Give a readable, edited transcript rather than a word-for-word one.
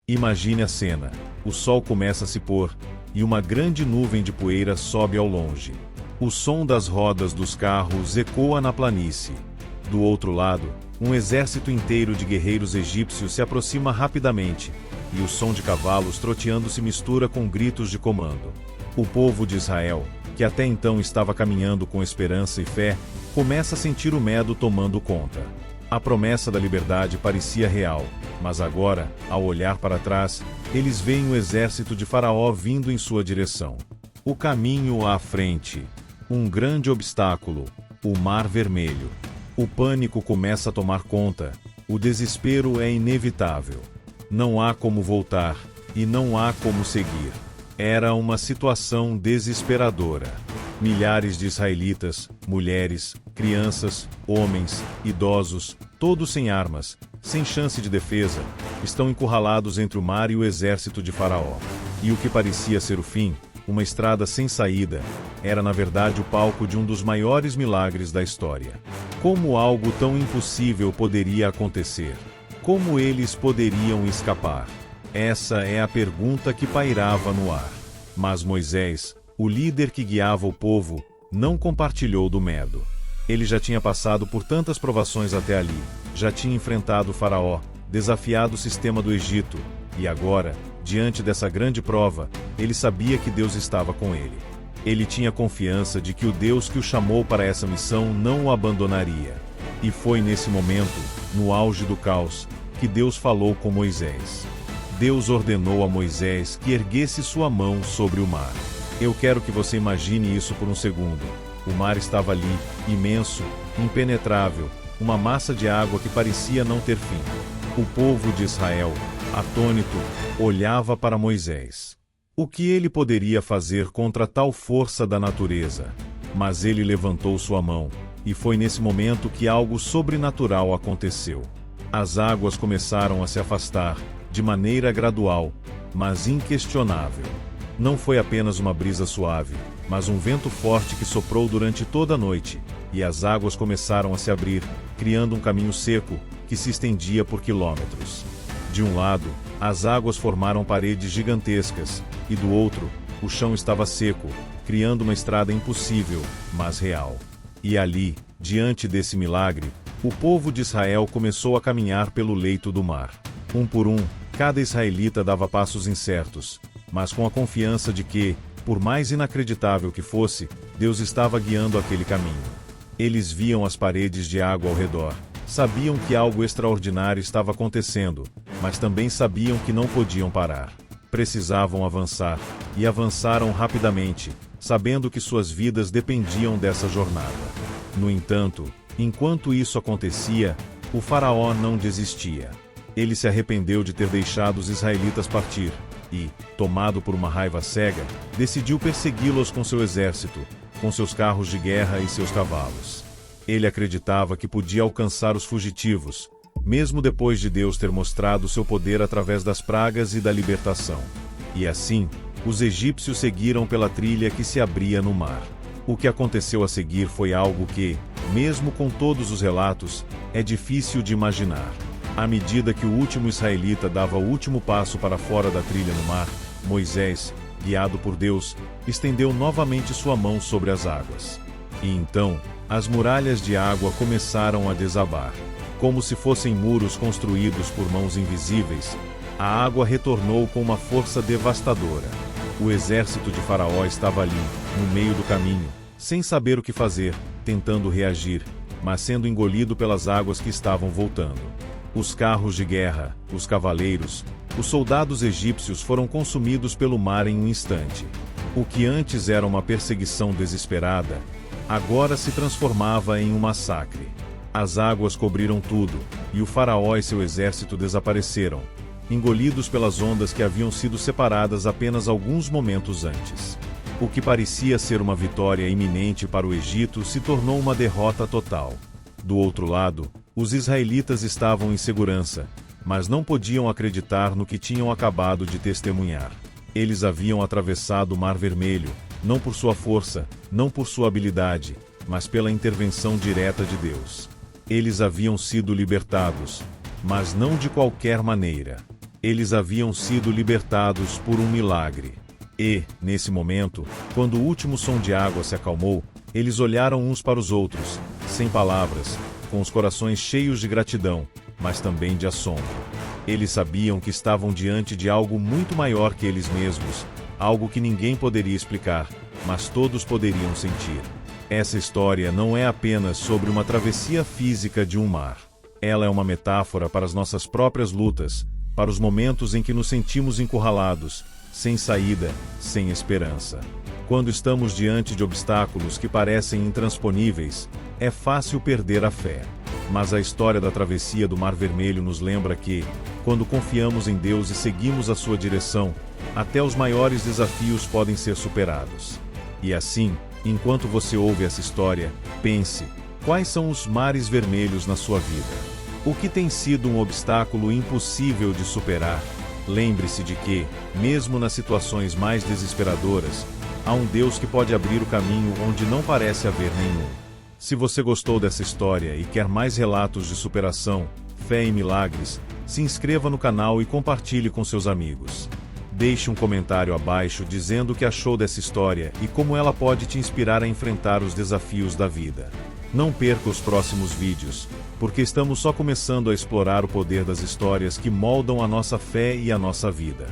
Imagine a cena: o sol começa a se pôr, e uma grande nuvem de poeira sobe ao longe. O som das rodas dos carros ecoa na planície. Do outro lado, um exército inteiro de guerreiros egípcios se aproxima rapidamente, e o som de cavalos troteando se mistura com gritos de comando. O povo de Israel, que até então estava caminhando com esperança e fé, começa a sentir o medo tomando conta. A promessa da liberdade parecia real, mas agora, ao olhar para trás, eles veem o exército de Faraó vindo em sua direção. O caminho à frente. Um grande obstáculo: o Mar Vermelho. O pânico começa a tomar conta, o desespero é inevitável. Não há como voltar, e não há como seguir. Era uma situação desesperadora. Milhares de israelitas, mulheres, crianças, homens, idosos, todos sem armas, sem chance de defesa, estão encurralados entre o mar e o exército de Faraó. E o que parecia ser o fim, uma estrada sem saída, era na verdade o palco de um dos maiores milagres da história. Como algo tão impossível poderia acontecer? Como eles poderiam escapar? Essa é a pergunta que pairava no ar. Mas Moisés, o líder que guiava o povo, não compartilhou do medo. Ele já tinha passado por tantas provações até ali, já tinha enfrentado o Faraó, desafiado o sistema do Egito, e agora, diante dessa grande prova, ele sabia que Deus estava com ele. Ele tinha confiança de que o Deus que o chamou para essa missão não o abandonaria. E foi nesse momento, no auge do caos, que Deus falou com Moisés. Deus ordenou a Moisés que erguesse sua mão sobre o mar. Eu quero que você imagine isso por um segundo. O mar estava ali, imenso, impenetrável, uma massa de água que parecia não ter fim. O povo de Israel, atônito, olhava para Moisés. O que ele poderia fazer contra tal força da natureza? Mas ele levantou sua mão, e foi nesse momento que algo sobrenatural aconteceu. As águas começaram a se afastar, de maneira gradual, mas inquestionável. Não foi apenas uma brisa suave, mas um vento forte que soprou durante toda a noite, e as águas começaram a se abrir, criando um caminho seco, que se estendia por quilômetros. De um lado, as águas formaram paredes gigantescas, e do outro, o chão estava seco, criando uma estrada impossível, mas real. E ali, diante desse milagre, o povo de Israel começou a caminhar pelo leito do mar. Um por um, cada israelita dava passos incertos, mas com a confiança de que, por mais inacreditável que fosse, Deus estava guiando aquele caminho. Eles viam as paredes de água ao redor, sabiam que algo extraordinário estava acontecendo, mas também sabiam que não podiam parar. Precisavam avançar, e avançaram rapidamente, sabendo que suas vidas dependiam dessa jornada. No entanto, enquanto isso acontecia, o Faraó não desistia. Ele se arrependeu de ter deixado os israelitas partir, e, tomado por uma raiva cega, decidiu persegui-los com seu exército, com seus carros de guerra e seus cavalos. Ele acreditava que podia alcançar os fugitivos, mesmo depois de Deus ter mostrado seu poder através das pragas e da libertação. E assim, os egípcios seguiram pela trilha que se abria no mar. O que aconteceu a seguir foi algo que, mesmo com todos os relatos, é difícil de imaginar. À medida que o último israelita dava o último passo para fora da trilha no mar, Moisés, guiado por Deus, estendeu novamente sua mão sobre as águas. E então, as muralhas de água começaram a desabar. Como se fossem muros construídos por mãos invisíveis, a água retornou com uma força devastadora. O exército de Faraó estava ali, no meio do caminho, sem saber o que fazer, tentando reagir, mas sendo engolido pelas águas que estavam voltando. Os carros de guerra, os cavaleiros, os soldados egípcios foram consumidos pelo mar em um instante. O que antes era uma perseguição desesperada, agora se transformava em um massacre. As águas cobriram tudo, e o Faraó e seu exército desapareceram, engolidos pelas ondas que haviam sido separadas apenas alguns momentos antes. O que parecia ser uma vitória iminente para o Egito se tornou uma derrota total. Do outro lado, os israelitas estavam em segurança, mas não podiam acreditar no que tinham acabado de testemunhar. Eles haviam atravessado o Mar Vermelho, não por sua força, não por sua habilidade, mas pela intervenção direta de Deus. Eles haviam sido libertados, mas não de qualquer maneira. Eles haviam sido libertados por um milagre. E, nesse momento, quando o último som de água se acalmou, eles olharam uns para os outros, sem palavras, com os corações cheios de gratidão, mas também de assombro. Eles sabiam que estavam diante de algo muito maior que eles mesmos, algo que ninguém poderia explicar, mas todos poderiam sentir. Essa história não é apenas sobre uma travessia física de um mar. Ela é uma metáfora para as nossas próprias lutas, para os momentos em que nos sentimos encurralados, sem saída, sem esperança. Quando estamos diante de obstáculos que parecem intransponíveis, é fácil perder a fé. Mas a história da travessia do Mar Vermelho nos lembra que, quando confiamos em Deus e seguimos a sua direção, até os maiores desafios podem ser superados. E assim, enquanto você ouve essa história, pense: quais são os mares vermelhos na sua vida? O que tem sido um obstáculo impossível de superar? Lembre-se de que, mesmo nas situações mais desesperadoras, há um Deus que pode abrir o caminho onde não parece haver nenhum. Se você gostou dessa história e quer mais relatos de superação, fé e milagres, se inscreva no canal e compartilhe com seus amigos. Deixe um comentário abaixo dizendo o que achou dessa história e como ela pode te inspirar a enfrentar os desafios da vida. Não perca os próximos vídeos, porque estamos só começando a explorar o poder das histórias que moldam a nossa fé e a nossa vida.